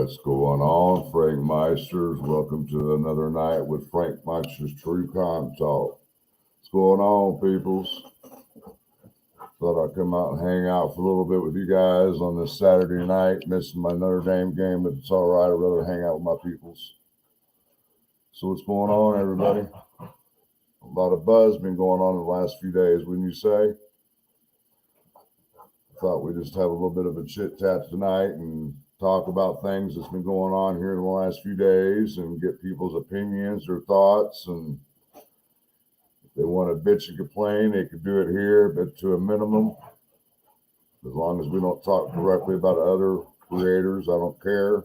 What's going on, Frankmeisters? Welcome to another night with Frankmeister's True Crime Talk. What's going on, peoples? Thought I'd come out and hang out for a little bit with you guys on this Saturday night. Missing my Notre Dame game, but it's all right. I'd rather hang out with my peoples. So what's going on, everybody? A lot of buzz been going on in the last few days, wouldn't you say? Thought we'd just have a little bit of a chit-chat tonight and talk about things that's been going on here in the last few days and get people's opinions or thoughts. And if they want to bitch and complain, they could do it here, but to a minimum. As long as we don't talk directly about other creators, I don't care.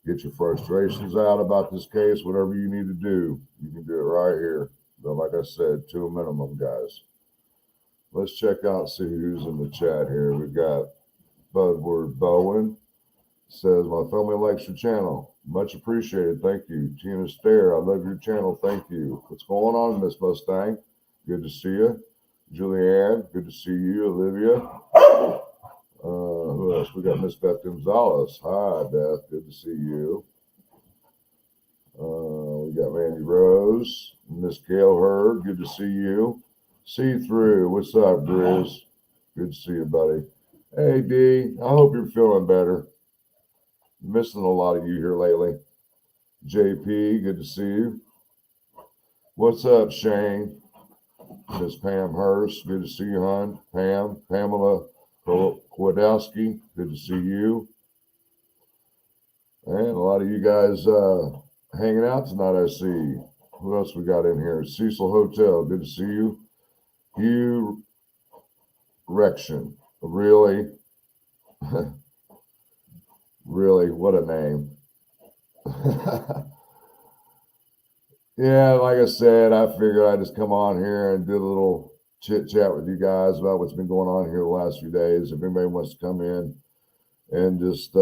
Get your frustrations out about this case, whatever you need to do. You can do it right here. But like I said, to a minimum, guys. Let's check out and see who's in the chat here. We've got Budward Bowen. Says, my family likes your channel. Much appreciated. Thank you. Tina Stair, I love your channel. Thank you. What's going on, Miss Mustang? Good to see you. Julianne, good to see you. Olivia. Who else? We got Miss Beth Gonzalez. Hi, Beth. Good to see you. We got Mandy Rose. Miss Gail Hurd. Good to see you. See through. What's up, Grizz? Good to see you, buddy. Hey, D. I hope you're feeling better. Missing a lot of you here lately. JP, good to see you. What's up, Shane? Miss Pam Hurst, good to see you, hon. Pamela Kwadowski, good to see you. And a lot of you guys hanging out tonight, I see. Who else we got in here? Cecil Hotel, good to see you. Hugh Rection, really? Really, what a name. Yeah, like I said, I figured I'd just come on here and do a little chit chat with you guys about what's been going on here the last few days. If anybody wants to come in and just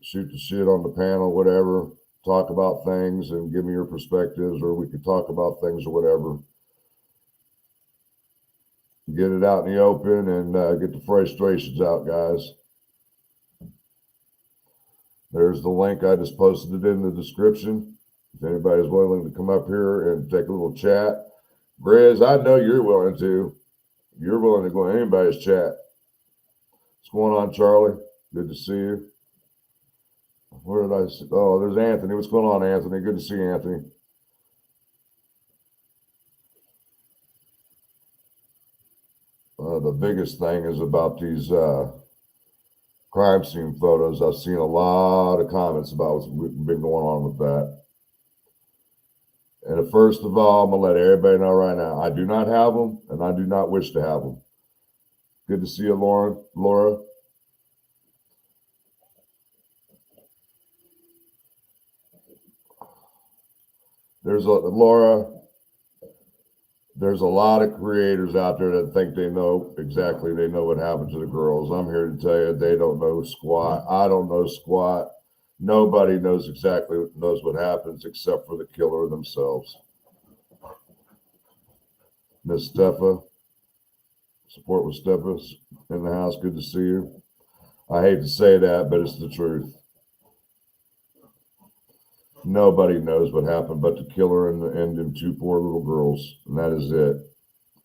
shoot the shit on the panel, whatever, talk about things and give me your perspectives, or we could talk about things or whatever. Get it out in the open and get the frustrations out, guys. There's the link. I just posted it in the description. If anybody's willing to come up here and take a little chat. Grizz, I know you're willing to. You're willing to go in anybody's chat. What's going on, Charlie? Good to see you. Where did I see? Oh, there's Anthony. What's going on, Anthony? Good to see you, Anthony. The biggest thing is about these crime scene photos. I've seen a lot of comments about what's been going on with that. And first of all, I'm going to let everybody know right now, I do not have them, and I do not wish to have them. Good to see you, Laura. There's a lot of creators out there that think they know what happened to the girls. I'm here to tell you they don't know squat. I don't know squat. Nobody knows what happens except for the killer themselves. Miss Steffa, support with Steffa's in the house. Good to see you. I hate to say that, but it's the truth. Nobody knows what happened but the killer and them two poor little girls. And that is it.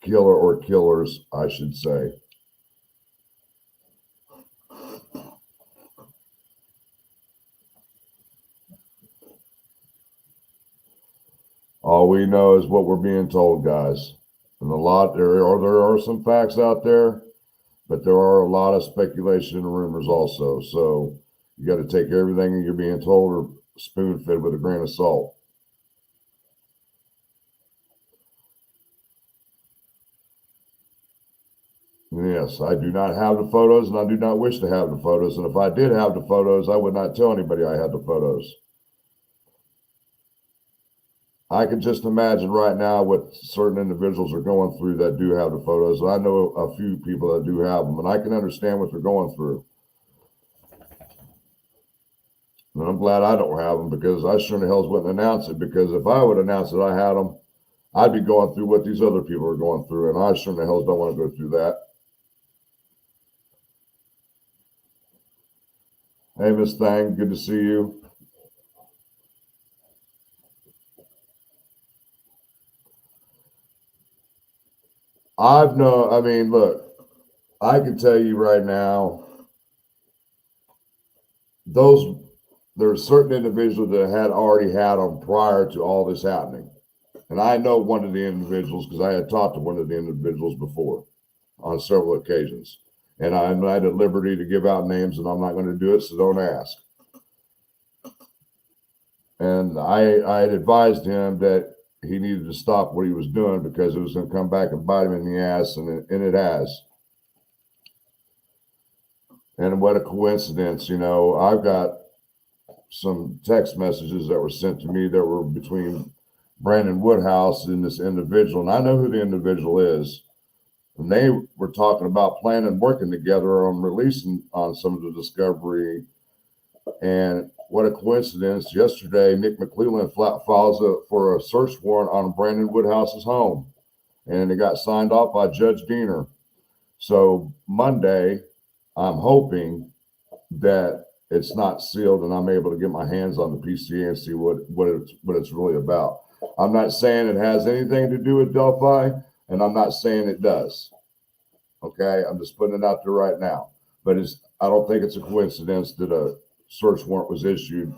Killer or killers, I should say. All we know is what we're being told, guys. And there are some facts out there, but there are a lot of speculation and rumors also. So you got to take everything you're being told or spoon-fed with a grain of salt. Yes, I do not have the photos, and I do not wish to have the photos. And if I did have the photos, I would not tell anybody I had the photos. I can just imagine right now what certain individuals are going through that do have the photos. And I know a few people that do have them, and I can understand what they're going through. And I'm glad I don't have them, because I sure in the hell wouldn't announce it, because if I would announce that I had them, I'd be going through what these other people are going through, and I sure in the hell don't want to go through that. Hey, Miss Thang, good to see you. I mean, look, I can tell you right now, those there's certain individuals that had already had them prior to all this happening. And I know one of the individuals because I had talked to one of the individuals before on several occasions. And I'm not at liberty to give out names, and I'm not going to do it, so don't ask. And I had advised him that he needed to stop what he was doing because it was going to come back and bite him in the ass, and it has. And what a coincidence, you know. I've got some text messages that were sent to me that were between Brandon Woodhouse and this individual, and I know who the individual is. And they were talking about planning working together on releasing on some of the discovery. And what a coincidence! Yesterday, Nick McClelland files for a search warrant on Brandon Woodhouse's home, and it got signed off by Judge Diener. So Monday, I'm hoping that it's not sealed and I'm able to get my hands on the PCA and see what it's really about. I'm not saying it has anything to do with Delphi, and I'm not saying it does. Okay, I'm just putting it out there right now. But I don't think it's a coincidence that a search warrant was issued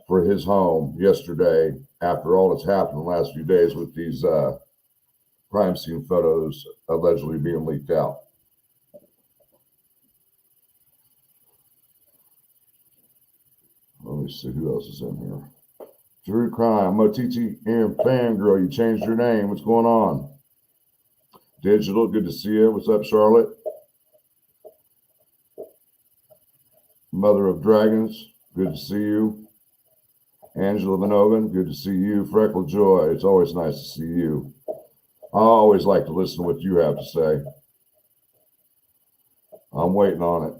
for his home yesterday after all that's happened in the last few days with these crime scene photos allegedly being leaked out. Let me see who else is in here. Drew Crime, Motiti and Fangirl, you changed your name. What's going on? Digital, good to see you. What's up, Charlotte? Mother of Dragons, good to see you. Angela Vanovan, good to see you. Freckle Joy, it's always nice to see you. I always like to listen to what you have to say. I'm waiting on it.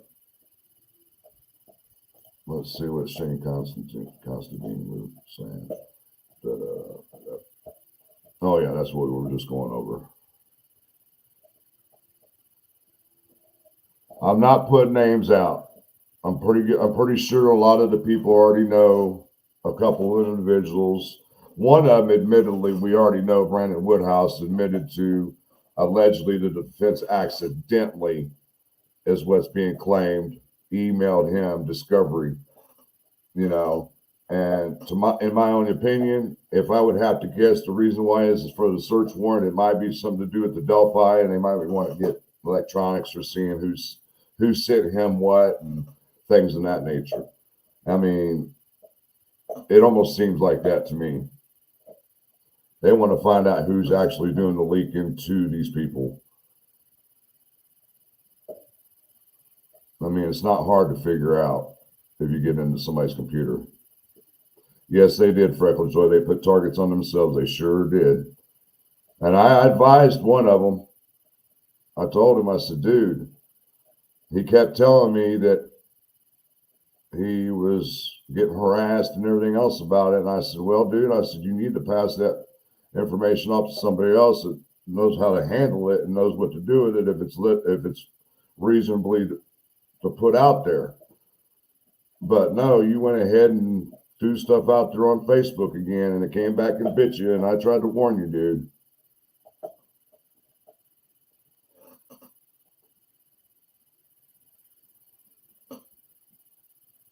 Let's see what Shane Constantine was saying. Oh yeah, that's what we were just going over. I'm not putting names out. I'm pretty sure a lot of the people already know a couple of individuals. One of them, admittedly, we already know. Brandon Woodhouse admitted to allegedly the defense accidentally, is what's being claimed, emailed him discovery. You know, and in my own opinion, if I would have to guess, the reason why is for the search warrant. It might be something to do with the Delphi, and they might want to get electronics or seeing who sent him what and things of that nature. I mean, it almost seems like that to me. They want to find out who's actually doing the leaking to these people. I mean, it's not hard to figure out if you get into somebody's computer. Yes, they did, Freckle Joy. They put targets on themselves. They sure did. And I advised one of them. I told him, I said, dude, he kept telling me that he was getting harassed and everything else about it. And I said, well, dude, I said, you need to pass that information off to somebody else that knows how to handle it and knows what to do with it if it's reasonably to put out there. But no, you went ahead and threw stuff out there on Facebook again, and it came back and bit you. And I tried to warn you, dude.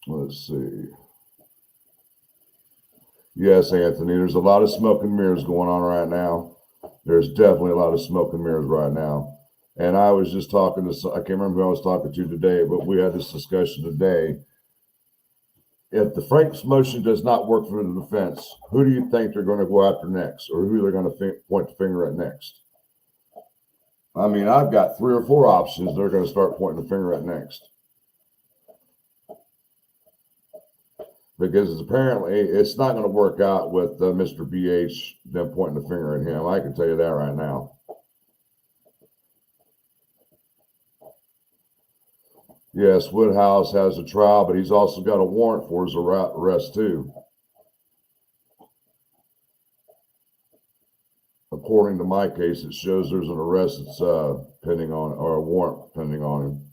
Let's see. Yes, Anthony, there's a lot of smoke and mirrors going on right now. There's definitely a lot of smoke and mirrors right now. And I was just talking to, I can't remember who I was talking to today, but we had this discussion today. If the Frank's motion does not work for the defense, who do you think they're going to go after next, or who they're going to point the finger at next? I mean, I've got 3 or 4 options they're going to start pointing the finger at next. Because apparently it's not going to work out with Mr. BH, them pointing the finger at him. I can tell you that right now. Yes, Woodhouse has a trial, but he's also got a warrant for his arrest too. According to my case, it shows there's an arrest that's pending on, or a warrant pending on him.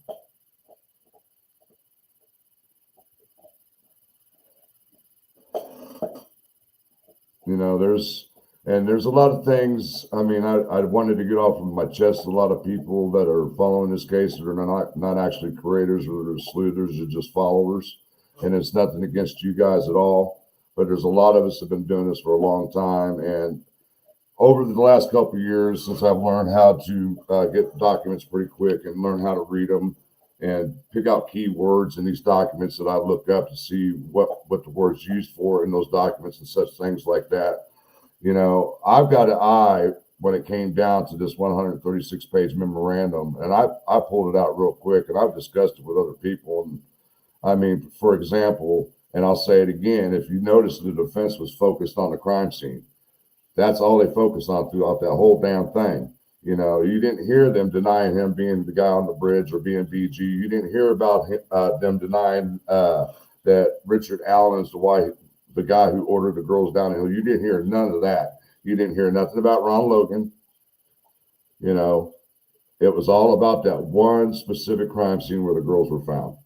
there's a lot of things. I mean, I wanted to get off of my chest a lot of people that are following this case that are not actually creators or sleuthers or just followers. And it's nothing against you guys at all. But there's a lot of us that have been doing this for a long time. And over the last couple of years, since I've learned how to get documents pretty quick and learn how to read them and pick out keywords in these documents that I look up to see what the word's used for in those documents and such things like that. I've got an eye when it came down to this 136-page memorandum, and I pulled it out real quick, and I've discussed it with other people. And I mean, for example, and I'll say it again, if you notice, the defense was focused on the crime scene. That's all they focused on throughout that whole damn thing. You didn't hear them denying him being the guy on the bridge or being BG. You didn't hear about them denying that Richard Allen is the guy who ordered the girls down the hill. You didn't hear none of that. You didn't hear nothing about Ron Logan. It was all about that one specific crime scene where the girls were found.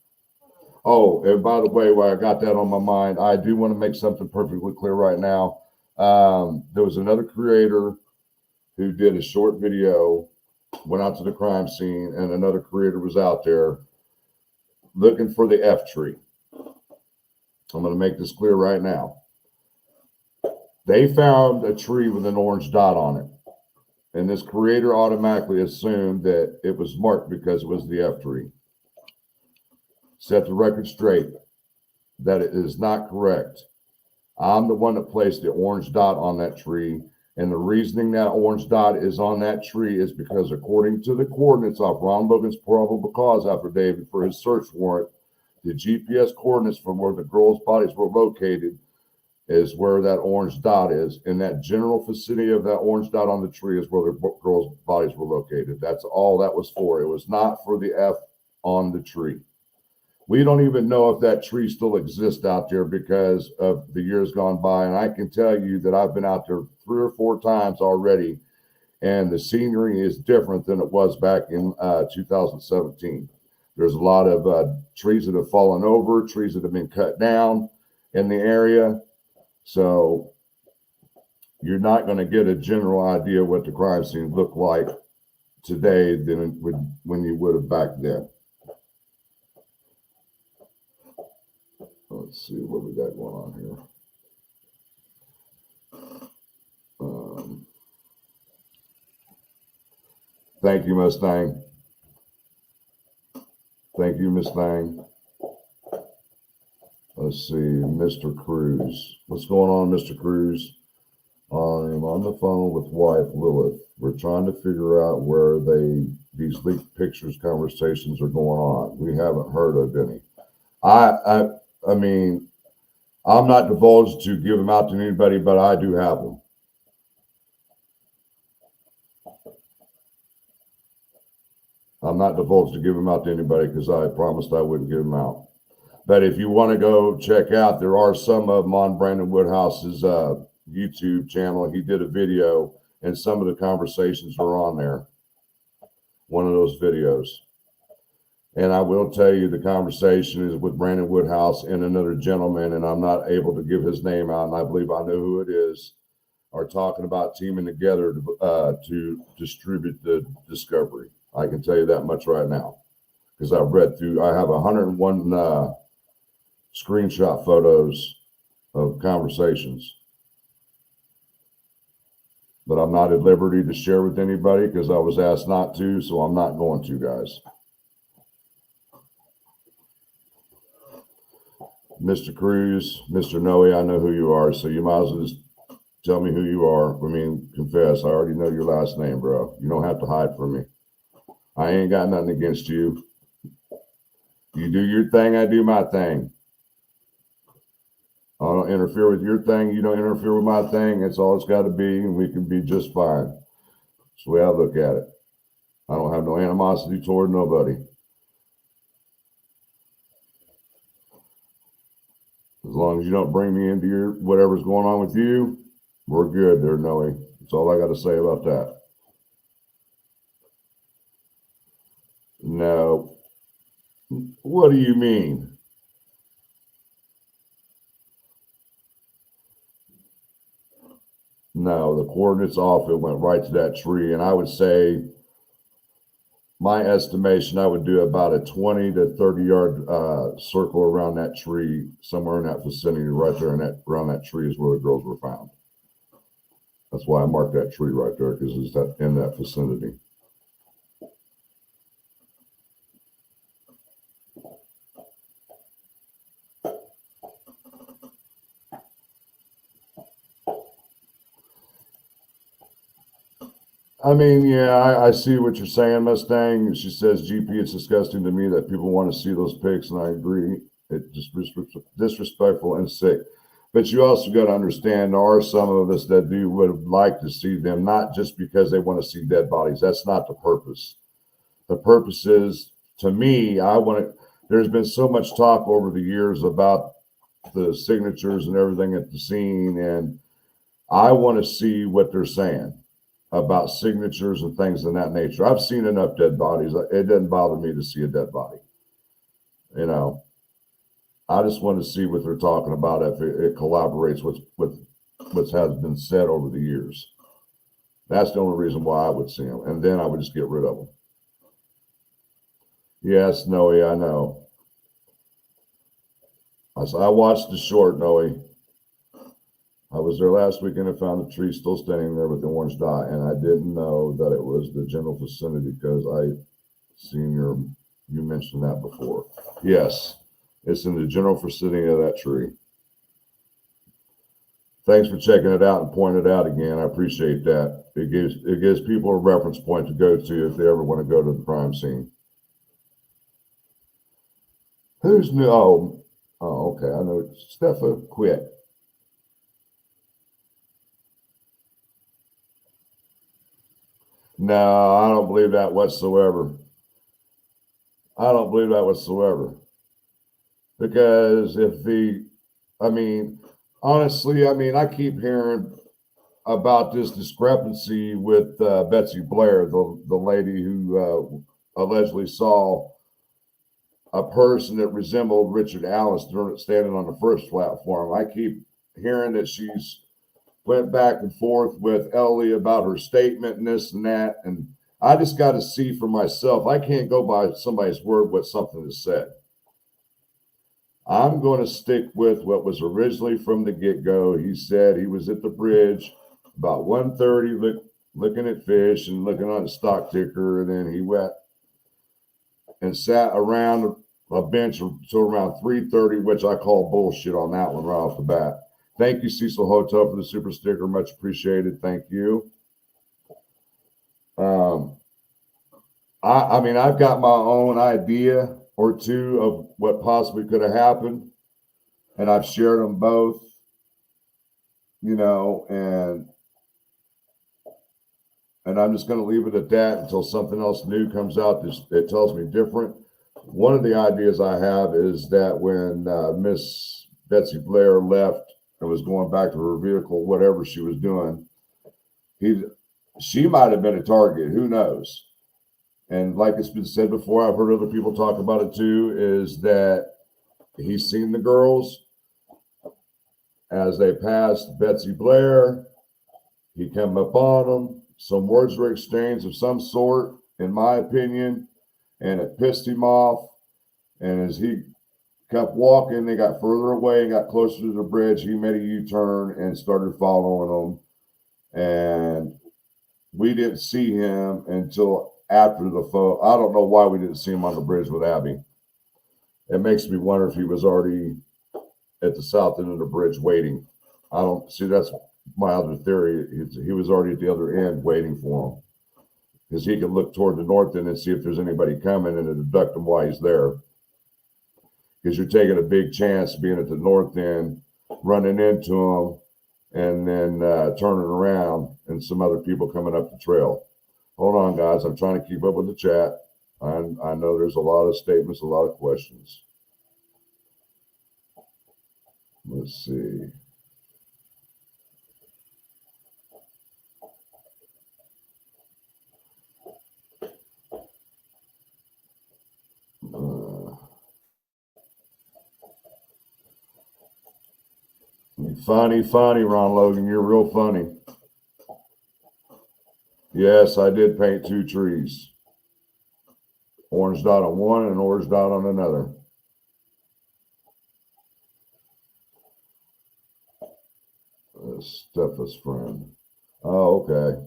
Oh, and by the way, while I got that on my mind, I do want to make something perfectly clear right now. There was another creator who did a short video, went out to the crime scene, and another creator was out there looking for the F tree. I'm going to make this clear right now. They found a tree with an orange dot on it. And this creator automatically assumed that it was marked because it was the F tree. Set the record straight that it is not correct. I'm the one that placed the orange dot on that tree. And the reasoning that orange dot is on that tree is because according to the coordinates off Ron Logan's probable cause affidavit for his search warrant, the GPS coordinates from where the girls' bodies were located is where that orange dot is. And that general vicinity of that orange dot on the tree is where the girls' bodies were located. That's all that was for. It was not for the F on the tree. We don't even know if that tree still exists out there because of the years gone by. And I can tell you that I've been out there 3 or 4 times already, and the scenery is different than it was back in 2017. There's a lot of trees that have fallen over, trees that have been cut down in the area. So you're not going to get a general idea what the crime scene looked like today than when you would have back then. Let's see what we got going on here. Thank you, Mustang. Thank you, Mustang. Let's see, Mr. Cruz. What's going on, Mr. Cruz? I'm on the phone with wife Lilith. We're trying to figure out where these leaked pictures conversations are going on. We haven't heard of any. I mean, I'm not divulged to give them out to anybody, but I do have them. I'm not divulged to give them out to anybody because I promised I wouldn't give them out. But if you want to go check out, there are some of them on Brandon Woodhouse's YouTube channel. He did a video, and some of the conversations are on there. One of those videos. And I will tell you the conversation is with Brandon Woodhouse and another gentleman, and I'm not able to give his name out, and I believe I know who it is, are talking about teaming together to distribute the discovery. I can tell you that much right now because I have 101 screenshot photos of conversations. But I'm not at liberty to share with anybody because I was asked not to, so I'm not going to, guys. Mr. Cruz, Mr. Noe, I know who you are, so you might as well just tell me who you are. I mean, confess. I already know your last name, bro. You don't have to hide from me. I ain't got nothing against you. You do your thing, I do my thing. I don't interfere with your thing. You don't interfere with my thing. That's all it's got to be, and we can be just fine. That's the way I look at it. I don't have no animosity toward nobody. As long as you don't bring me into your whatever's going on with you, we're good there, Noe. That's all I got to say about that. No. What do you mean? No, the coordinates off, it went right to that tree. And I would say, my estimation, I would do about a 20 to 30-yard circle around that tree, somewhere in that vicinity, right there, and that around that tree is where the girls were found. That's why I marked that tree right there, because it's that in that vicinity. I mean, yeah, I see what you're saying, Mustang. She says, GP, it's disgusting to me that people want to see those pics, and I agree. It's just disrespectful and sick. But you also got to understand, there are some of us that would like to see them, not just because they want to see dead bodies. That's not the purpose. The purpose is, to me, there's been so much talk over the years about the signatures and everything at the scene, and I want to see what they're saying about signatures and things of that nature. I've seen enough dead bodies. It doesn't bother me to see a dead body. You know, I just want to see what they're talking about, if it collaborates with what has been said over the years. That's the only reason why I would see them, and then I would just get rid of them. Yes, Noe, I know. I watched the short, Noe. I was there last weekend and found the tree still standing there with the orange dot, and I didn't know that it was the general vicinity because I seen you mentioned that before. Yes, it's in the general vicinity of that tree. Thanks for checking it out and pointing it out again. I appreciate that. It gives people a reference point to go to if they ever want to go to the crime scene. Who's new? Oh, okay. I know. Steffa quit. No, I don't believe that whatsoever. I don't believe that whatsoever. Because honestly, I keep hearing about this discrepancy with Betsy Blair, the lady who allegedly saw a person that resembled Richard Allen standing on the first platform. I keep hearing that she's went back and forth with Ellie about her statement and this and that. And I just got to see for myself. I can't go by somebody's word what something is said. I'm going to stick with what was originally from the get-go. He said he was at the bridge about 1:30 looking at fish and looking on the stock ticker. And then he went and sat around a bench until around 3:30, which I call bullshit on that one right off the bat. Thank you, Cecil Hotel, for the super sticker. Much appreciated. Thank you. I've got my own idea or two of what possibly could have happened, and I've shared them both, and I'm just going to leave it at that until something else new comes out that tells me different. One of the ideas I have is that when Miss Betsy Blair left and was going back to her vehicle, whatever she was doing, she might have been a target. Who knows? And like it's been said before, I've heard other people talk about it too, is that he's seen the girls as they passed Betsy Blair. He came up on them. Some words were exchanged of some sort, in my opinion, and it pissed him off. And as he kept walking, they got further away and got closer to the bridge. He made a U-turn and started following them. And we didn't see him until after the photo. I don't know why we didn't see him on the bridge with Abby. It makes me wonder if he was already at the south end of the bridge waiting. I don't see. That's my other theory. He was already at the other end waiting for him, because he could look toward the north end and see if there's anybody coming and abduct him while he's there. Because you're taking a big chance being at the north end, running into him, and then turning around and some other people coming up the trail. Hold on, guys. I'm trying to keep up with the chat. I know there's a lot of statements, a lot of questions. Let's see. Funny, Ron Logan. You're real funny. Yes, I did paint 2 trees. Orange dot on one and orange dot on another. Stepha's friend. Oh, okay.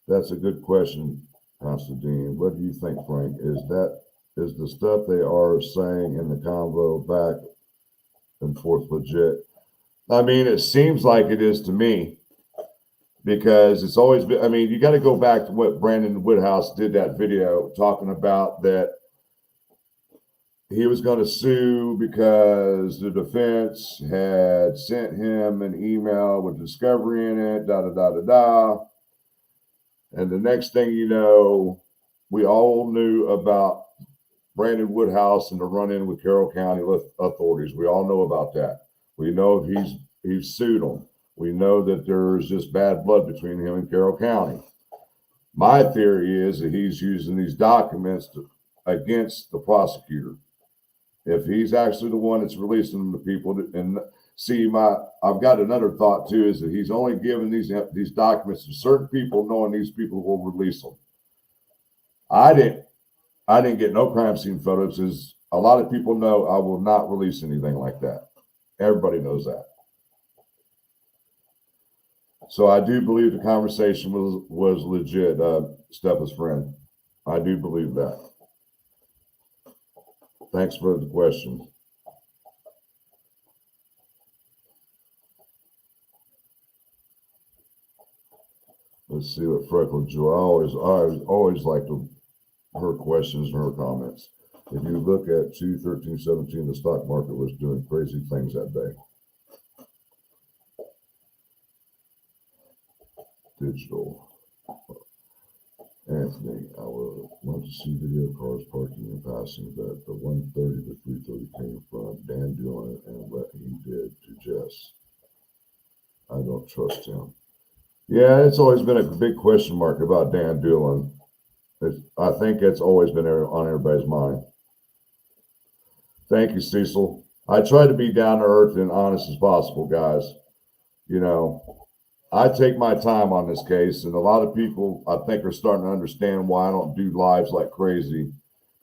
That's a good question, Constantine. What do you think, Frank? Is the stuff they are saying in the convo back and forth legit? I mean, it seems like it is to me, because it's always been, I mean, you got to go back to what Brandon Woodhouse did that video talking about, that he was going to sue because the defense had sent him an email with discovery in it, da da da da da. And the next thing you know, we all knew about Brandon Woodhouse and the run-in with Carroll County authorities. We all know about that. We know he's sued them. We know that there's just bad blood between him and Carroll County. My theory is that he's using these documents against the prosecutor. If he's actually the one that's releasing them to people, and see, I've got another thought too, is that he's only giving these documents to certain people, knowing these people will release them. I didn't get no crime scene photos, because a lot of people know I will not release anything like that. Everybody knows that. So I do believe the conversation was legit, Stepha's friend. I do believe that. Thanks for the question. Let's see what Freckle Joe. I always liked her questions and her comments. If you look at 2/13/17, the stock market was doing crazy things that day. Digital. Anthony, I would want to see video cars parking and passing that the 130 to 330 came from Dan Dillon and what he did to Jess. I don't trust him. Yeah, it's always been a big question mark about Dan Dillon. I think it's always been on everybody's mind. Thank you, Cecil. I try to be down to earth and honest as possible, guys. You know, I take my time on this case, and a lot of people, I think, are starting to understand why I don't do lives like crazy,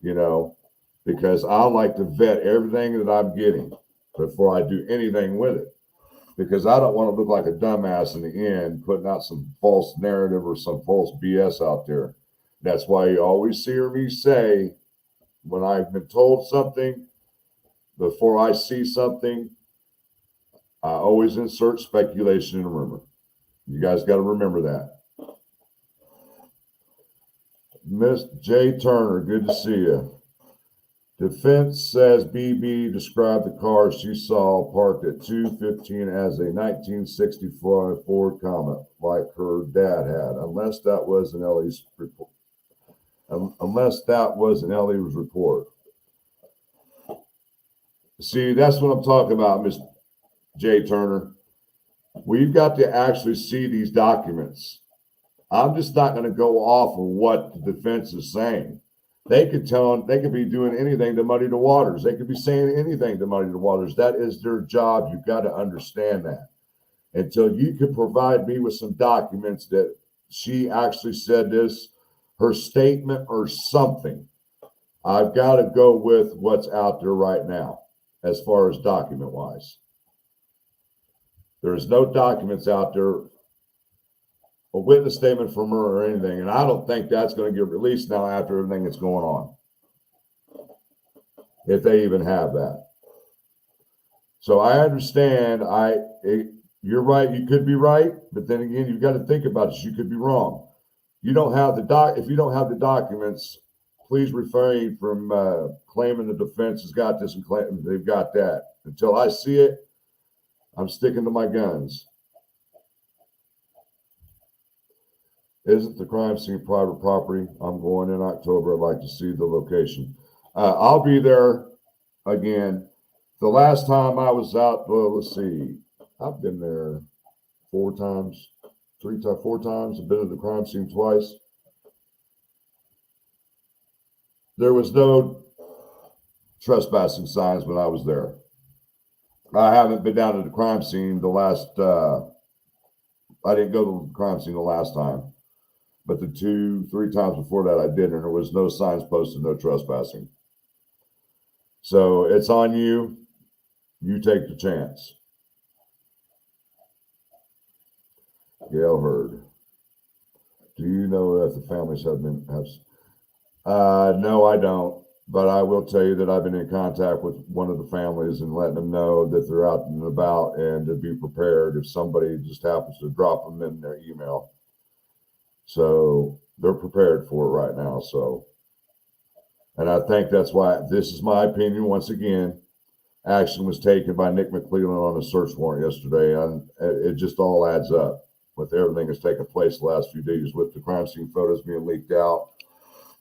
because I like to vet everything that I'm getting before I do anything with it, because I don't want to look like a dumbass in the end, putting out some false narrative or some false BS out there. That's why you always hear me say, when I've been told something, before I see something, I always insert speculation and rumor. You guys got to remember that. Miss J. Turner, good to see you. Defense says BB described the car she saw parked at 215 as a 1965 Ford Comet, like her dad had, unless that was an Ellie's report. See, that's what I'm talking about, Miss J. Turner. We've got to actually see these documents. I'm just not going to go off of what the defense is saying. They could be doing anything to muddy the waters. They could be saying anything to muddy the waters. That is their job. You've got to understand that. Until you can provide me with some documents that she actually said this, her statement or something, I've got to go with what's out there right now as far as document-wise. There's no documents out there, a witness statement from her or anything, and I don't think that's going to get released now after everything that's going on, if they even have that. So I understand. You're right. You could be right, but then again, you've got to think about it. You could be wrong. You don't have if you don't have the documents, please refrain from claiming the defense has got this and claiming they've got that. Until I see it, I'm sticking to my guns. Isn't the crime scene private property? I'm going in October. I'd like to see the location. I'll be there again. The last time I was out, well, let's see. I've been there 4 times. I've been to the crime scene twice. There was no trespassing signs when I was there. I haven't been down to the crime scene I didn't go to the crime scene the last time. But the 2-3 times before that, I didn't, and there was no signs posted, no trespassing. So it's on you. You take the chance. Gail Hurd. Do you know if the families have been? No, I don't. But I will tell you that I've been in contact with one of the families and letting them know that they're out and about and to be prepared if somebody just happens to drop them in their email. So they're prepared for it right now. So, and I think that's why, this is my opinion. Once again, action was taken by Nick McClellan on a search warrant yesterday, and it just all adds up with everything that's taken place the last few days, with the crime scene photos being leaked out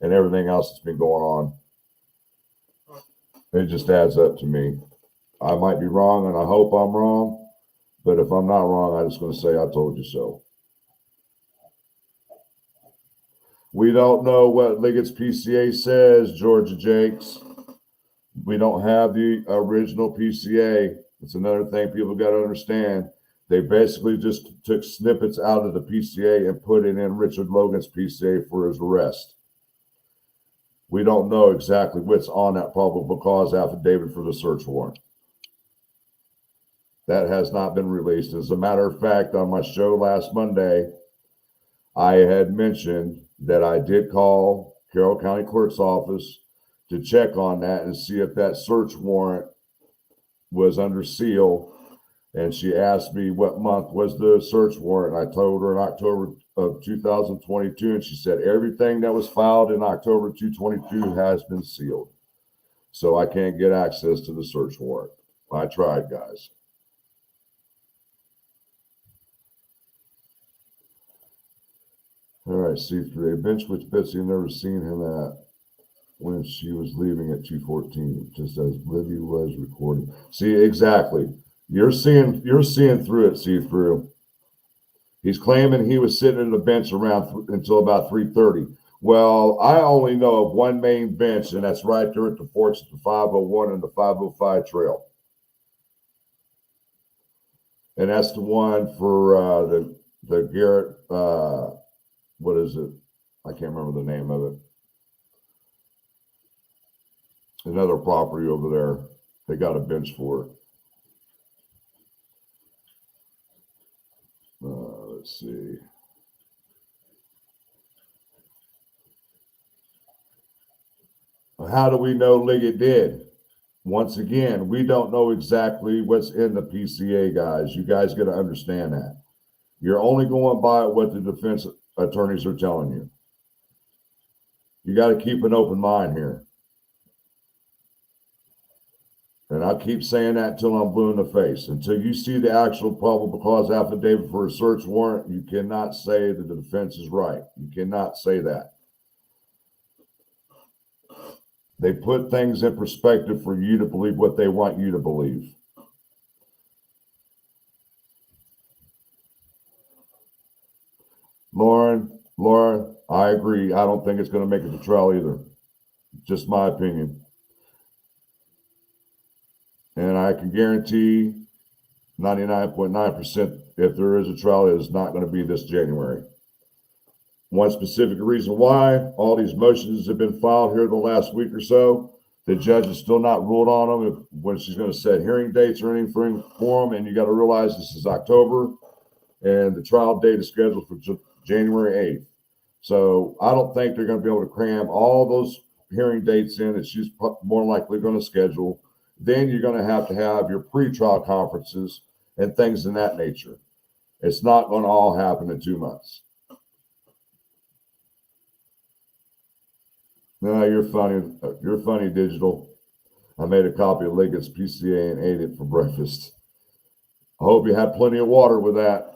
and everything else that's been going on. It just adds up to me. I might be wrong, and I hope I'm wrong, but if I'm not wrong, I'm just going to say I told you so. We don't know what Liggett's PCA says, Georgia Jakes. We don't have the original PCA. It's another thing people got to understand. They basically just took snippets out of the PCA and put it in Richard Logan's PCA for his arrest. We don't know exactly what's on that probable cause affidavit for the search warrant. That has not been released. As a matter of fact, on my show last Monday, I had mentioned that I did call Carroll County Clerk's office to check on that and see if that search warrant was under seal. And she asked me what month was the search warrant. I told her in October of 2022, and she said everything that was filed in October 2022 has been sealed. So I can't get access to the search warrant. I tried, guys. All right, C3. A bench which Betsy had never seen him at when she was leaving at 2:14, just as Libby was recording. See, exactly. You're seeing through it, see through. He's claiming he was sitting at a bench around until about 3:30. Well, I only know of one main bench, and that's right there at the forks at the 501 and the 505 trail. And that's the one for the Garrett, what is it? I can't remember the name of it. Another property over there. They got a bench for it. Let's see. How do we know Liggett did? Once again, we don't know exactly what's in the PCA, guys. You guys got to understand that. You're only going by what the defense attorneys are telling you. You got to keep an open mind here. And I keep saying that until I'm blue in the face. Until you see the actual probable cause affidavit for a search warrant, you cannot say that the defense is right. You cannot say that. They put things in perspective for you to believe what they want you to believe. Laura, I agree. I don't think it's going to make it to trial either. Just my opinion. And I can guarantee 99.9% if there is a trial, it is not going to be this January. One specific reason why all these motions have been filed here the last week or so, the judge has still not ruled on them when she's going to set hearing dates or anything for them. And you got to realize this is October and the trial date is scheduled for January 8th. So I don't think they're going to be able to cram all those hearing dates in that she's more likely going to schedule. Then you're going to have your pre-trial conferences and things in that nature. It's not going to all happen in 2 months. No, you're funny. You're funny, Digital. I made a copy of Liggett's PCA and ate it for breakfast. I hope you had plenty of water with that.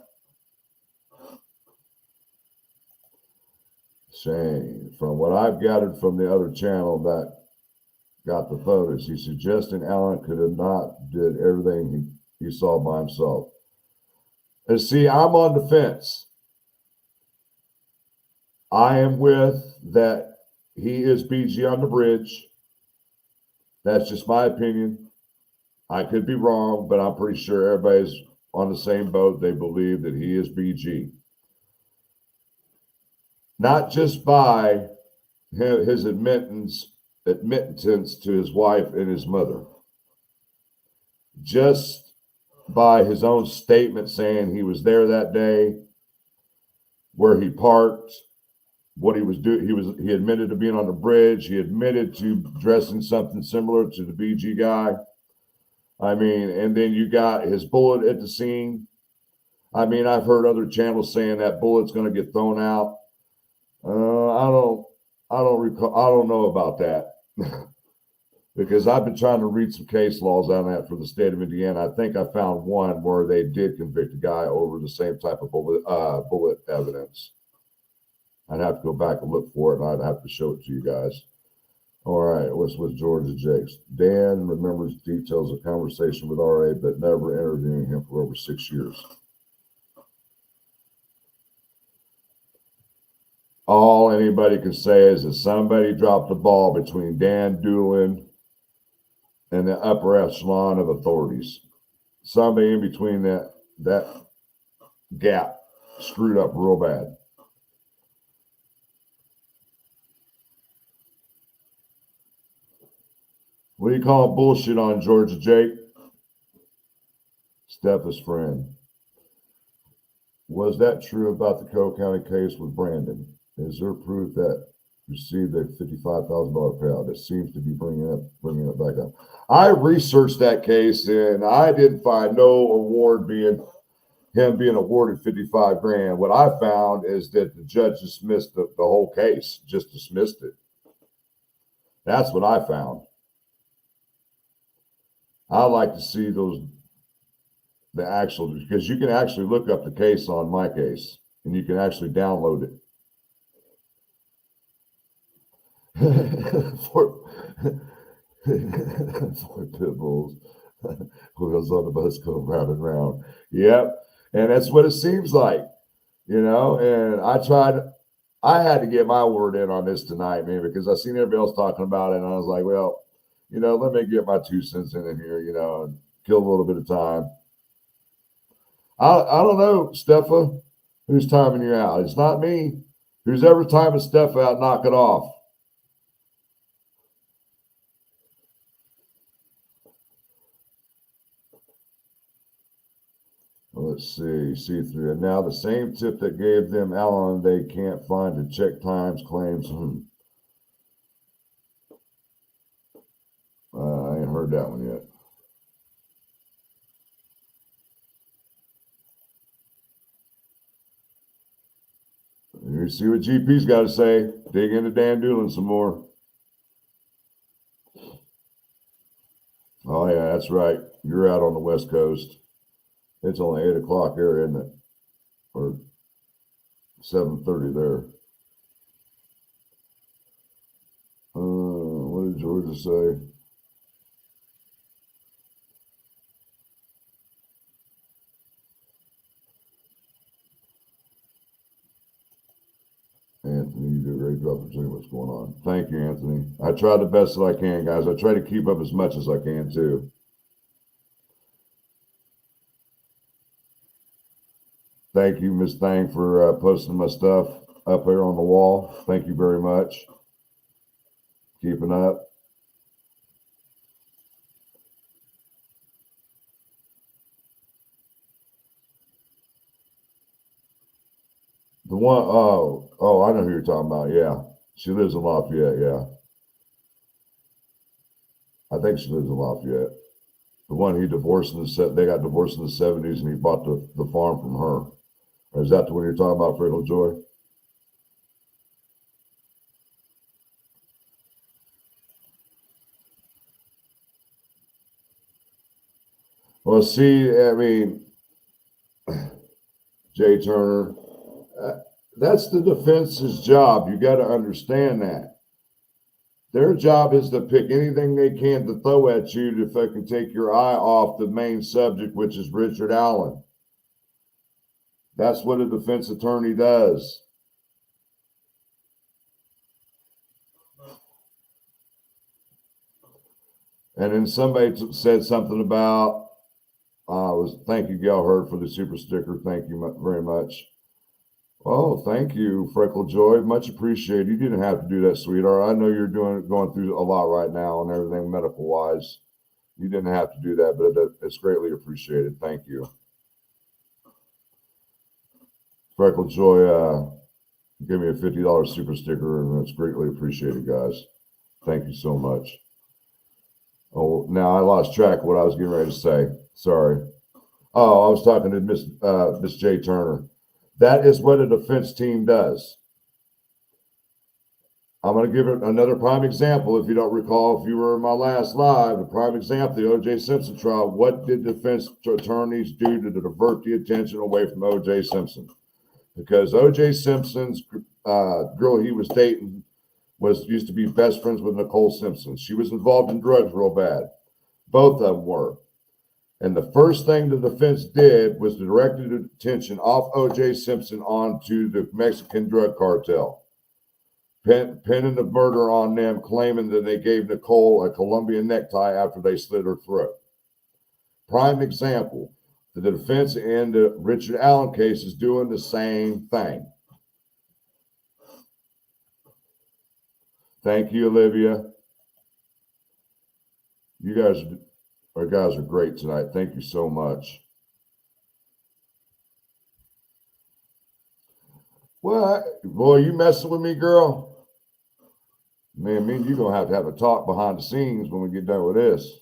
Shane, from what I've gathered from the other channel that got the photos, he's suggesting Allen could have not did everything he saw by himself. And see, I'm on the fence. I am with that he is BG on the bridge. That's just my opinion. I could be wrong, but I'm pretty sure everybody's on the same boat. They believe that he is BG. not just by his admittance to his wife and his mother, just by his own statement saying he was there that day, where he parked, what he was doing. He admitted to being on the bridge. He admitted to dressing something similar to the BG guy. I mean, and then you got his bullet at the scene. I mean, I've heard other channels saying that bullet's going to get thrown out. I don't know about that because I've been trying to read some case laws on that for the state of Indiana. I think I found one where they did convict a guy over the same type of bullet evidence. I'd have to go back and look for it, and I'd have to show it to you guys. All right, what's with Georgia Jakes? Dan remembers details of conversation with RA, but never interviewing him for over 6 years. All anybody can say is that somebody dropped the ball between Dan Doolin and the upper echelon of authorities. Somebody in between that gap screwed up real bad. What do you call bullshit on, Georgia Jake? Stepha's friend. Was that true about the Carroll County case with Brandon? Is there proof that received a $55,000 payout? It seems to be bringing it back up. I researched that case and I didn't find no award being awarded 55 grand. What I found is that the judge dismissed the whole case, just dismissed it. That's what I found. I like to see the actual, because you can actually look up the case on my case and you can actually download it. for pit bulls, wheels on the bus go round and round. Yep. And that's what it seems like, and I had to get my word in on this tonight, man, because I seen everybody else talking about it and I was like, well, let me get my 2 cents in here, and kill a little bit of time. I don't know, Steffa, who's timing you out. It's not me. Who's ever timing Steffa out, knock it off. Let's see through. And now the same tip that gave them Allen, they can't find to check times, claims. I ain't heard that one yet. You see what GP's got to say. Dig into Dan Doolin some more. Oh, yeah, that's right. You're out on the West Coast. It's only 8 o'clock there, isn't it? Or 7:30 there. What did Georgia say? Anthony, you do a great job of seeing what's going on. Thank you, Anthony. I try the best that I can, guys. I try to keep up as much as I can, too. Thank you, Ms. Thang, for posting my stuff up there on the wall. Thank you very much. Keeping up. The one, oh, I know who you're talking about. Yeah. She lives in Lafayette. Yeah. I think she lives in Lafayette. The one he divorced they got divorced in the 70s and he bought the farm from her. Or is that the one you're talking about, Fatal Joy? Well, see, I mean, Jay Turner, that's the defense's job. You got to understand that. Their job is to pick anything they can to throw at you to fucking take your eye off the main subject, which is Richard Allen. That's what a defense attorney does. And then somebody said something about, thank you, Gail Hurd, for the super sticker. Thank you very much. Oh, thank you, Freckle Joy. Much appreciated. You didn't have to do that, sweetheart. I know you're going through a lot right now and everything medical wise. You didn't have to do that, but it's greatly appreciated. Thank you. Freckle Joy give me a $50 super sticker, and it's greatly appreciated, guys. Thank you so much. Oh, now I lost track of what I was getting ready to say. Sorry. Oh, I was talking to Miss J. Turner. That is what a defense team does. I'm going to give it another prime example. If you don't recall, if you were in my last live, a prime example, the O.J. Simpson trial. What did defense attorneys do to divert the attention away from O.J. Simpson? Because O.J. Simpson's girl he was dating used to be best friends with Nicole Simpson. She was involved in drugs real bad. Both of them were. And the first thing the defense did was directed attention off O.J. Simpson onto the Mexican drug cartel, pinning the murder on them, claiming that they gave Nicole a Colombian necktie after they slit her throat. Prime example, the defense in the Richard Allen case is doing the same thing. Thank you, Olivia. You guys are great tonight. Thank you so much. What? Boy, you messing with me, girl? Man, me and you gonna have to have a talk behind the scenes when we get done with this.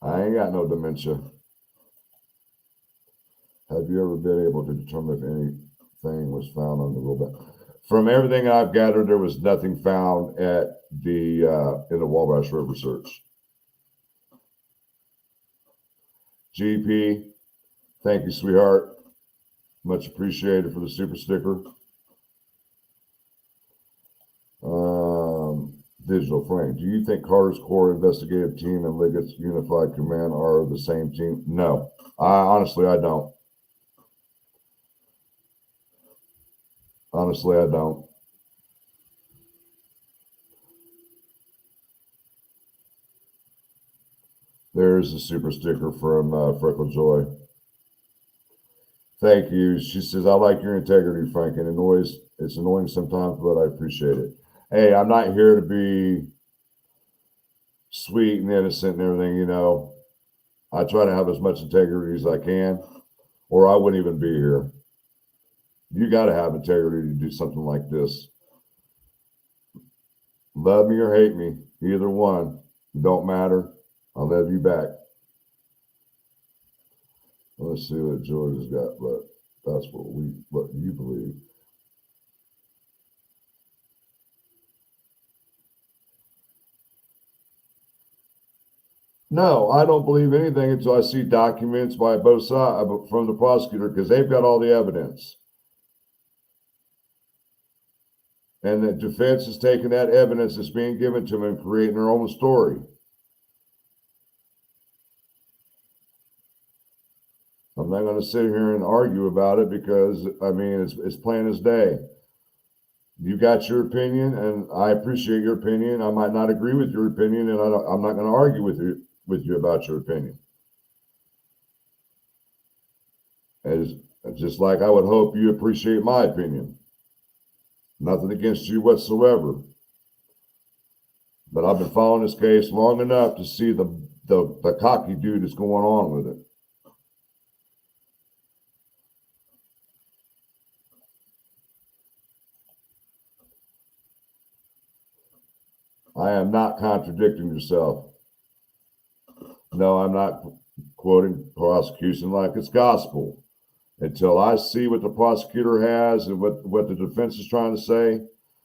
I ain't got no dementia. Have you ever been able to determine if anything was found on the robot? From everything I've gathered, there was nothing found at the in the Wabash River search. GP, thank you, sweetheart. Much appreciated for the super sticker. Digital Frank, do you think Carter's core investigative team and Liggett's unified command are the same team? No, honestly, I don't. Honestly, I don't. There's a super sticker from Freckle Joy. Thank you. She says, I like your integrity, Frank, and it's annoying sometimes, but I appreciate it. Hey, I'm not here to be sweet and innocent and everything, you know. I try to have as much integrity as I can, or I wouldn't even be here. You got to have integrity to do something like this. Love me or hate me, either one. It don't matter. I'll love you back. Let's see what George has got, but that's what you believe. No, I don't believe anything until I see documents by both sides from the prosecutor, because they've got all the evidence. And the defense is taking that evidence that's being given to them and creating their own story. I'm not going to sit here and argue about it because, I mean, it's plain as day. You got your opinion, and I appreciate your opinion. I might not agree with your opinion, and I'm not going to argue with you about your opinion. As just like I would hope you appreciate my opinion. Nothing against you whatsoever. But I've been following this case long enough to see the cocky dude that's going on with it. I am not contradicting yourself. No, I'm not quoting prosecution like it's gospel. Until I see what the prosecutor has and what the defense is trying to say,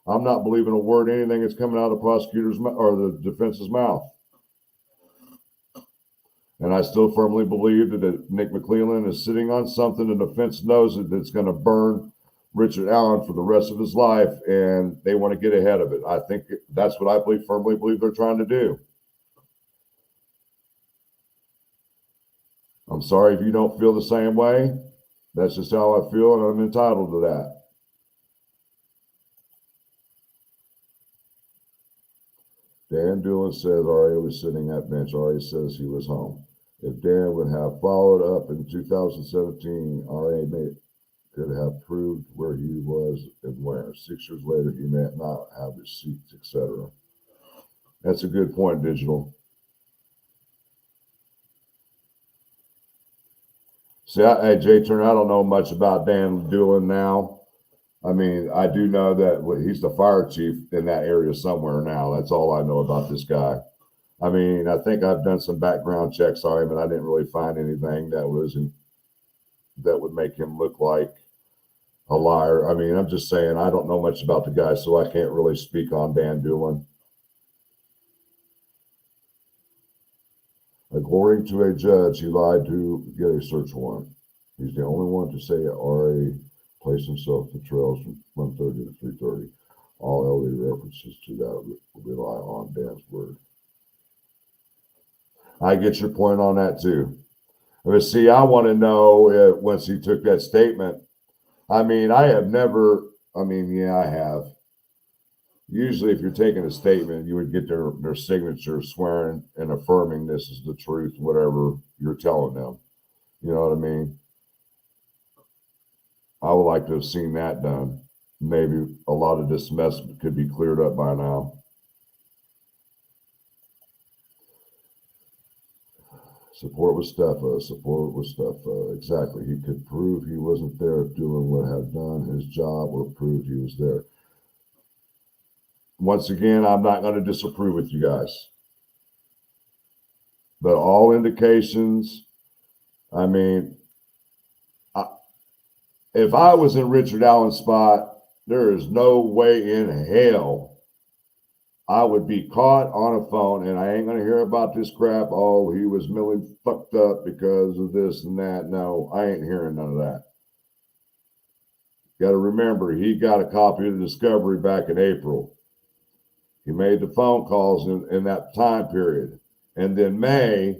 I'm not believing a word, anything that's coming out of the prosecutor's or the defense's mouth. And I still firmly believe that Nick McClellan is sitting on something. The defense knows that's going to burn Richard Allen for the rest of his life, and they want to get ahead of it. I think that's what I firmly believe they're trying to do. I'm sorry if you don't feel the same way. That's just how I feel, and I'm entitled to that. Dan Doolan says R.A. was sitting at bench. R.A. says he was home. If Dan would have followed up in 2017, RA could have proved where he was and where. 6 years later, he may not have receipts, etc. That's a good point, Digital. See, hey, J-Turn, I don't know much about Dan Doolin now. I mean, I do know that he's the fire chief in that area somewhere now. That's all I know about this guy. I mean, I think I've done some background checks on him, and I didn't really find anything that would make him look like a liar. I mean, I'm just saying I don't know much about the guy, so I can't really speak on Dan Doolin. According to a judge, he lied to get a search warrant. He's the only one to say RA placed himself to trails from 1:30 to 3:30. All LA references to that rely on Dan's word. I get your point on that too. But see, I want to know if, once he took that statement. I mean, I have never. I mean, yeah, I have. Usually, if you're taking a statement, you would get their signature swearing and affirming this is the truth, whatever you're telling them. You know what I mean? I would like to have seen that done. Maybe a lot of this mess could be cleared up by now. Support with Steffa. Exactly. He could prove he wasn't there if Doolin would have done his job or proved he was there. Once again, I'm not going to disapprove with you guys. But all indications, I mean, if I was in Richard Allen's spot, there is no way in hell I would be caught on a phone, and I ain't going to hear about this crap. Oh, he was really fucked up because of this and that. No, I ain't hearing none of that. Got to remember, he got a copy of the discovery back in April. He made the phone calls in that time period. And then May,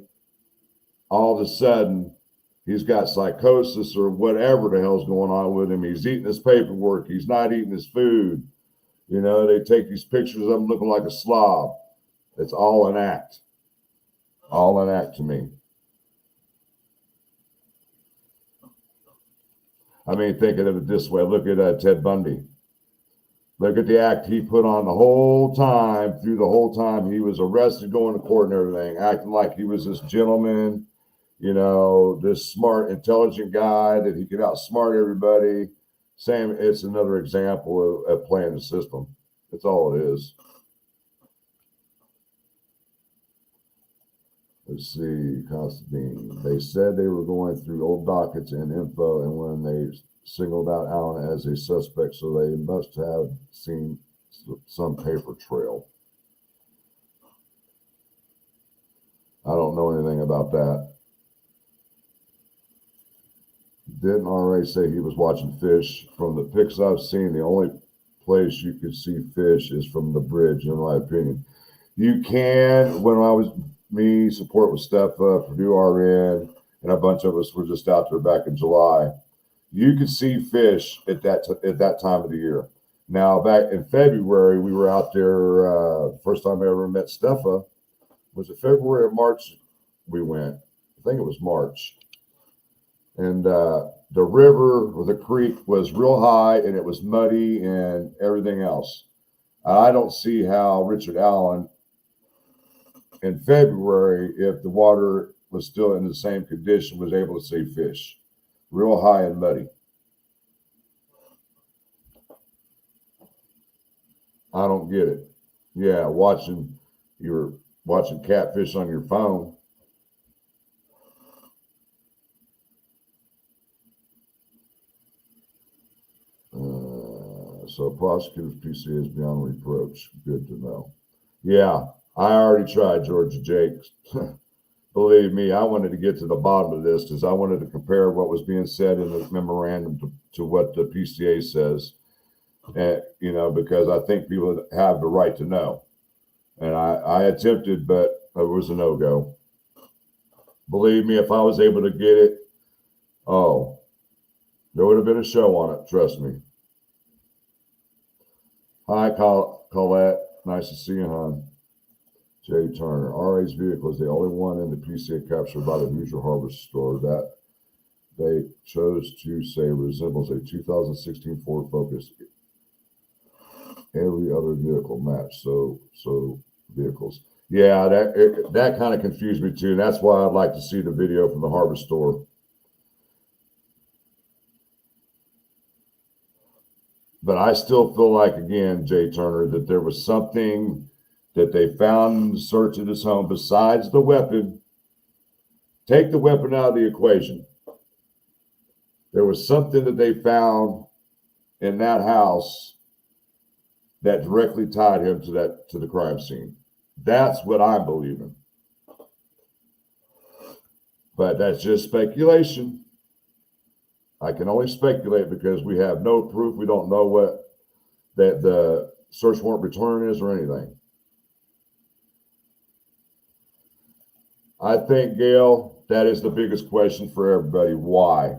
all of a sudden, he's got psychosis or whatever the hell's going on with him. He's eating his paperwork. He's not eating his food. You know, they take these pictures of him looking like a slob. It's all an act. All an act to me. I mean, thinking of it this way, look at Ted Bundy. Look at the act he put on the whole time, through the whole time he was arrested, going to court and everything, acting like he was this gentleman, you know, this smart, intelligent guy that he could outsmart everybody. Same, it's another example of playing the system. That's all it is. Let's see, Constantine. They said they were going through old dockets and info, and when they singled out Allen as a suspect, so they must have seen some paper trail. I don't know anything about that. Didn't RA say he was watching fish? From the pics I've seen, the only place you could see fish is from the bridge, in my opinion. You can, when I was support with Steffa, Purdue RN, and a bunch of us were just out there back in July. You could see fish at that time of the year. Now, back in February, we were out there. First time I ever met Steffa was it February or March? We went. I think it was March. And the river or the creek was real high, and it was muddy and everything else. I don't see how Richard Allen in February, if the water was still in the same condition, was able to see fish. Real high and muddy. I don't get it. Yeah, you're watching catfish on your phone. So prosecutor's PC is beyond reproach. Good to know. Yeah, I already tried, Georgia Jakes. Believe me, I wanted to get to the bottom of this because I wanted to compare what was being said in the memorandum to what the PCA says. You know, because I think people have the right to know. And I attempted, but it was a no-go. Believe me, if I was able to get it, oh, there would have been a show on it, trust me. Hi, Colette. Nice to see you, hon. Jay Turner, RA's vehicle is the only one in the PCA captured by the Mutual Harbor store that they chose to say resembles a 2016 Ford Focus. Every other vehicle matched. So vehicles. Yeah, that kind of confused me too. And that's why I'd like to see the video from the Harbor store. But I still feel like, again, Jay Turner, that there was something that they found in the search of his home besides the weapon. Take the weapon out of the equation. There was something that they found in that house that directly tied him to the crime scene. That's what I'm believing. But that's just speculation. I can only speculate because we have no proof. We don't know what that the search warrant return is or anything. I think, Gail, that is the biggest question for everybody. Why?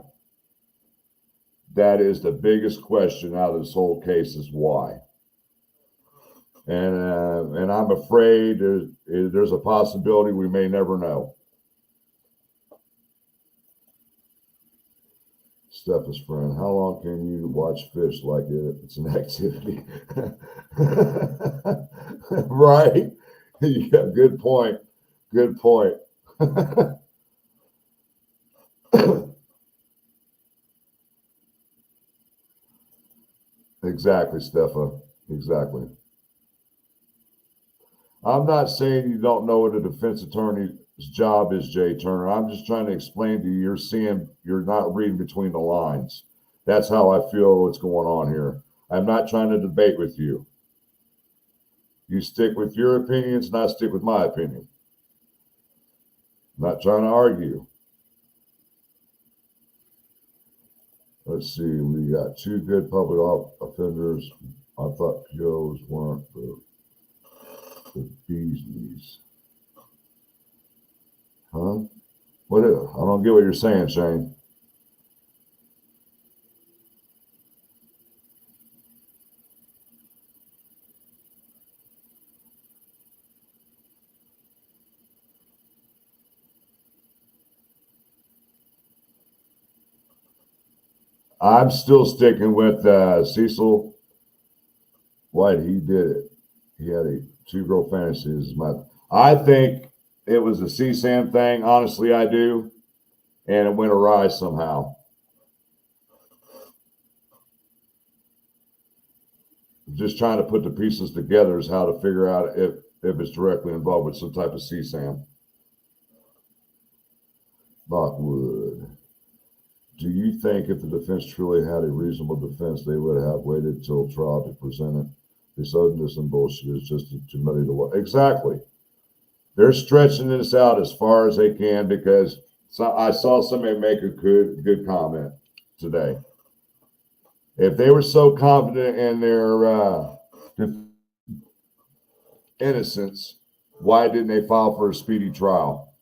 That is the biggest question out of this whole case is why. And I'm afraid there's a possibility we may never know. Stepha's friend, how long can you watch fish like it's an activity? Right? Yeah, good point. Good point. Exactly, Stepha. Exactly. I'm not saying you don't know what a defense attorney's job is, Jay Turner. I'm just trying to explain to you, you're not reading between the lines. That's how I feel what's going on here. I'm not trying to debate with you. You stick with your opinions, and I stick with my opinion. I'm not trying to argue. Let's see, we got two good public offenders. I thought POs weren't the bee's knees. Huh? What is? I don't get what you're saying, Shane. I'm still sticking with Cecil White. He did it. He had a two-girl fantasies. I think it was a CSAM thing. Honestly, I do. And it went awry somehow. Just trying to put the pieces together is how to figure out if it's directly involved with some type of CSAM. Lockwood. Do you think if the defense truly had a reasonable defense, they would have waited till trial to present it? This ugliness and bullshit is just to muddy the water. Exactly. They're stretching this out as far as they can because I saw somebody make a good comment today. If they were so confident in their innocence, why didn't they file for a speedy trial?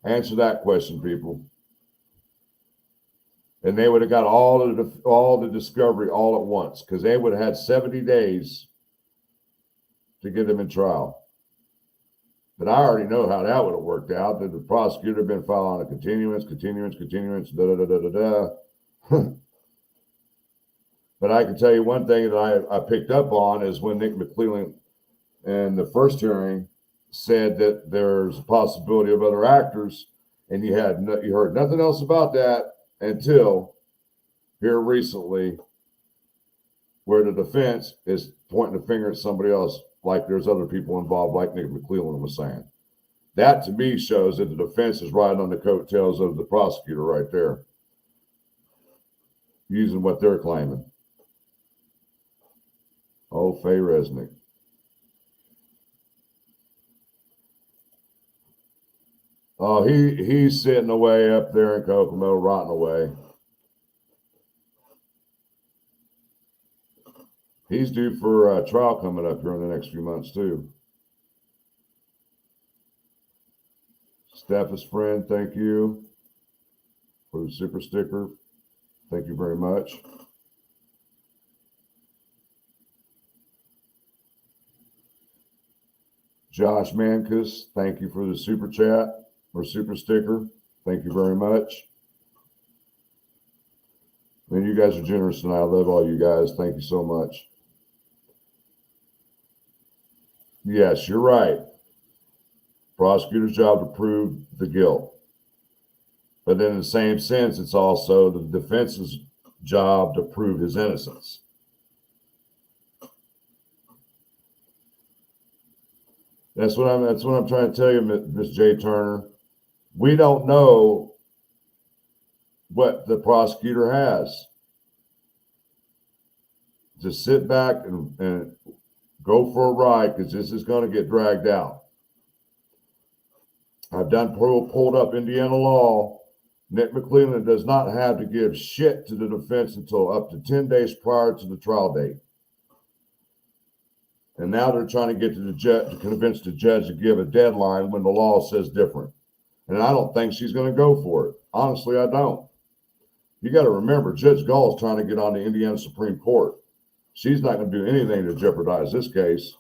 Answer that question, people. And they would have got all the discovery all at once because they would have had 70 days to get them in trial. But I already know how that would have worked out. That the prosecutor had been filing a continuance, But I can tell you one thing that I picked up on is when Nick McClellan in the first hearing said that there's a possibility of other actors, and you heard nothing else about that until here recently, where the defense is pointing the finger at somebody else, like there's other people involved, like Nick McClellan was saying. That to me shows that the defense is riding on the coattails of the prosecutor right there, using what they're claiming. Oh, Faye Resnick. Oh, he's sitting away up there in Kokomo, rotting away. He's due for a trial coming up here in the next few months, too. Stepha's friend, thank you for the super sticker. Thank you very much. Josh Mankus, thank you for the super chat or super sticker. Thank you very much. Man, you guys are generous tonight. I love all you guys. Thank you so much. Yes, you're right. Prosecutor's job to prove the guilt. But in the same sense, it's also the defense's job to prove his innocence. That's what I'm trying to tell you, Miss J. Turner. We don't know what the prosecutor has. Just sit back and go for a ride, because this is going to get dragged out. I've pulled up Indiana law. Nick McClelland does not have to give shit to the defense until up to 10 days prior to the trial date. And now they're trying to get to the judge, to convince the judge to give a deadline when the law says different. And I don't think she's going to go for it. Honestly, I don't. You got to remember, Judge Gall is trying to get on the Indiana Supreme Court. She's not going to do anything to jeopardize this case.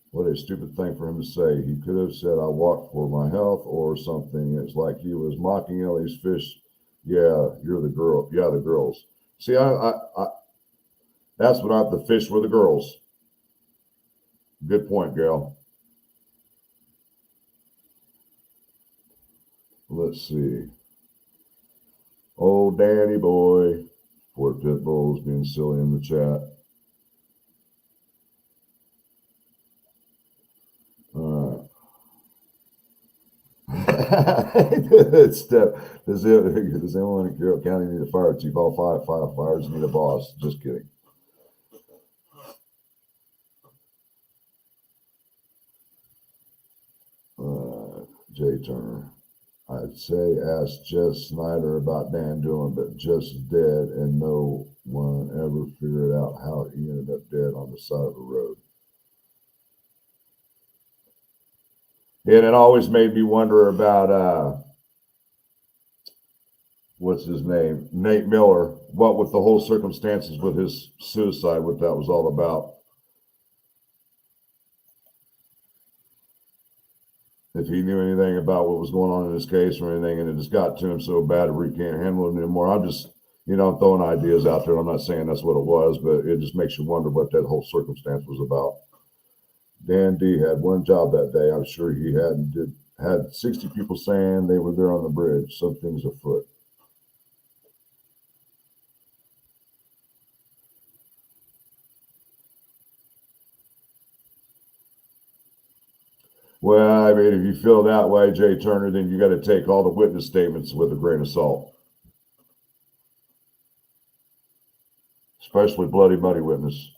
What a stupid thing for him to say. He could have said, I walk for my health or something. It's like he was mocking Ellie's fish. Yeah, you're the girl. Yeah, the girls. See, I that's what the fish were the girls. Good point, Gail. Let's see. Oh, Danny boy. Poor Pitbull's being silly in the chat. Does anyone in Carroll County need a fire chief? All firefighters need a boss. Just kidding. Jay Turner. I'd say ask Jess Snyder about Dan Dillon, but Jess is dead and no one ever figured out how he ended up dead on the side of the road. And it always made me wonder about what's his name? Nate Miller. What with the whole circumstances with his suicide, what that was all about. If he knew anything about what was going on in this case or anything, and it just got to him so bad that he can't handle it anymore. I'm just, I'm throwing ideas out there. I'm not saying that's what it was, but it just makes you wonder what that whole circumstance was about. Dan D had one job that day. I'm sure he had 60 people saying they were there on the bridge. Something's afoot. Well, I mean, if you feel that way, Jay Turner, then you got to take all the witness statements with a grain of salt. Especially bloody muddy witness.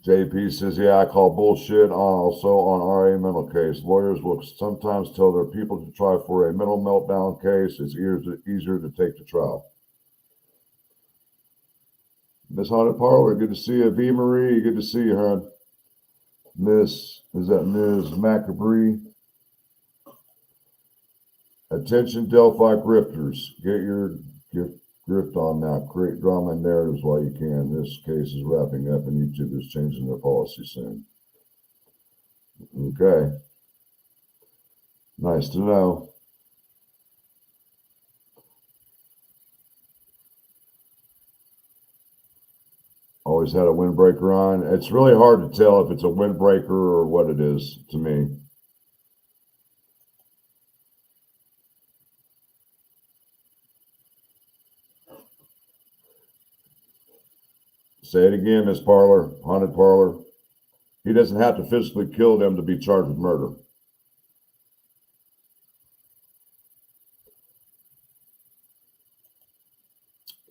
JP says, yeah, I call bullshit also on RA mental case. Lawyers will sometimes tell their people to try for a mental meltdown case. It's easier to take to trial. Miss Haunted Parlor, good to see you. V. Marie, good to see you, hon. Ms. Macabre? Attention, Delphi grifters. Get your grift on now. Create drama and narratives while you can. This case is wrapping up and YouTube is changing their policy soon. Okay. Nice to know. Always had a windbreaker on. It's really hard to tell if it's a windbreaker or what it is to me. Say it again, Miss Parlor, Haunted Parlor. He doesn't have to physically kill them to be charged with murder.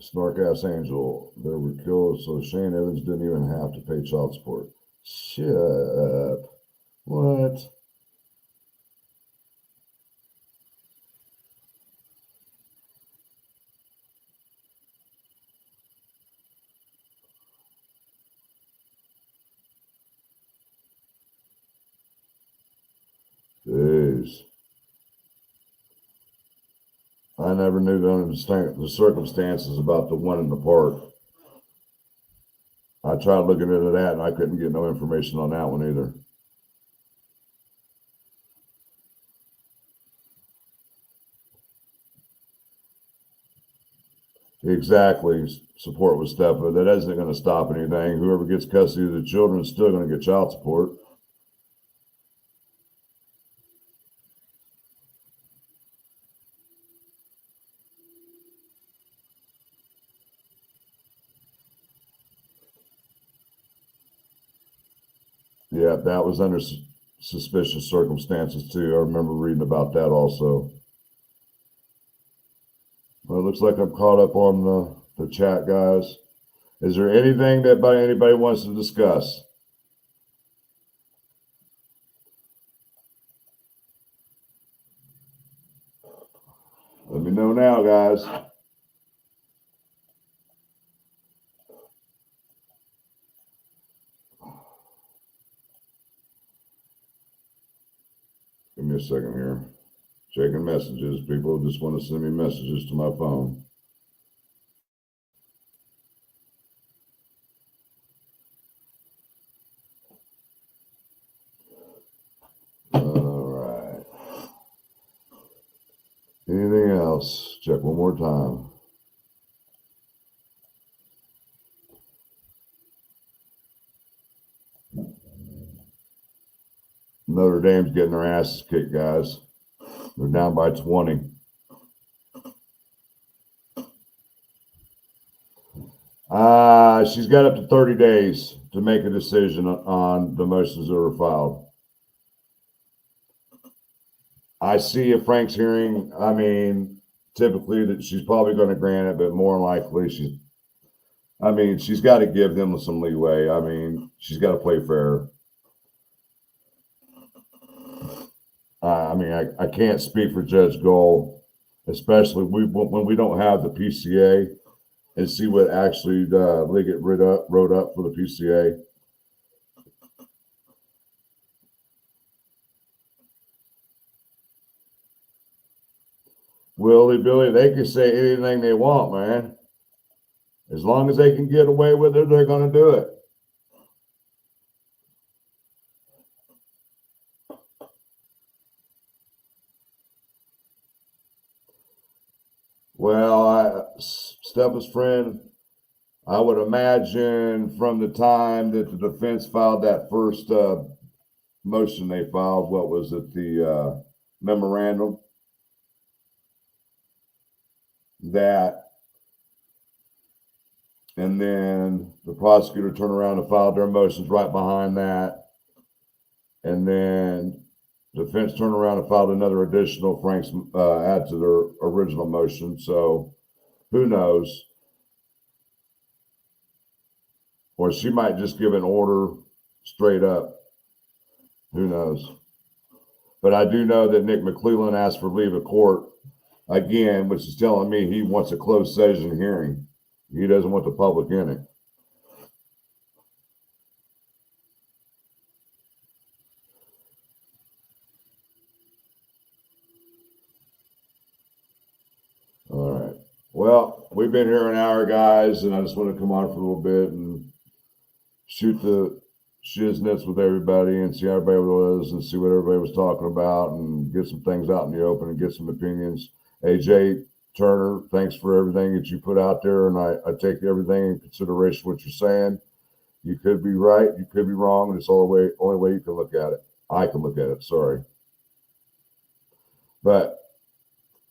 Snark ass Angel, there were kills, so Shane Evans didn't even have to pay child support. Shut up. What? Hey. news. I never knew the circumstances about the one in the park. I tried looking into that and I couldn't get no information on that one either. Exactly. Support with STEPA. That isn't going to stop anything. Whoever gets custody of the children is still going to get child support. Yeah, that was under suspicious circumstances too. I remember reading about that also. Well, it looks like I'm caught up on the chat, guys. Is there anything that anybody wants to discuss? Let me know now, guys. Give me a second here. Checking messages. People just want to send me messages to my phone. All right. Anything else? Check one more time. Notre Dame's getting their asses kicked, guys. They're down by 20. She's got up to 30 days to make a decision on the motions that were filed. I see if Frank's hearing, I mean, typically that she's probably going to grant it, but more likely she's got to give them some leeway. I mean, she's got to play fair. I can't speak for Judge Gold, especially when we don't have the PCA and see what actually they get wrote up for the PCA. Willie Billy, they can say anything they want, man. As long as they can get away with it, they're going to do it. Well, STEPA's friend, I would imagine from the time that the defense filed that first motion they filed, what was it, the memorandum, that, and then the prosecutor turned around and filed their motions right behind that, and then defense turned around and filed another additional Frank's add to their original motion. So who knows? Or she might just give an order straight up. Who knows? But I do know that Nick McClellan asked for leave of court again, which is telling me he wants a closed session hearing. He doesn't want the public in it. All right. Well, we've been here an hour, guys, and I just want to come on for a little bit and shoot the shiznits with everybody and see how everybody was and see what everybody was talking about and get some things out in the open and get some opinions. AJ Turner, thanks for everything that you put out there, and I take everything in consideration what you're saying. You could be right, you could be wrong, and it's the only way you can look at it. I can look at it, sorry. But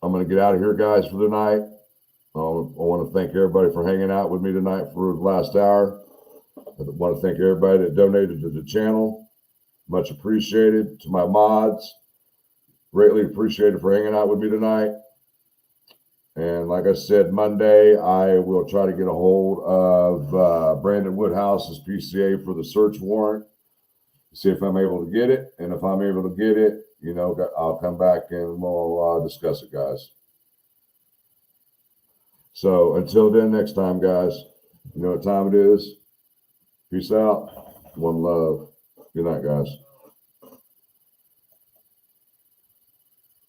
I'm going to get out of here, guys, for the night. I want to thank everybody for hanging out with me tonight for the last hour. I want to thank everybody that donated to the channel. Much appreciated. To my mods, greatly appreciated for hanging out with me tonight. And like I said, Monday, I will try to get a hold of Brandon Woodhouse's PCA for the search warrant, see if I'm able to get it. And if I'm able to get it, I'll come back and we'll discuss it, guys. So until then, next time, guys, you know what time it is. Peace out. One love. Good night, guys.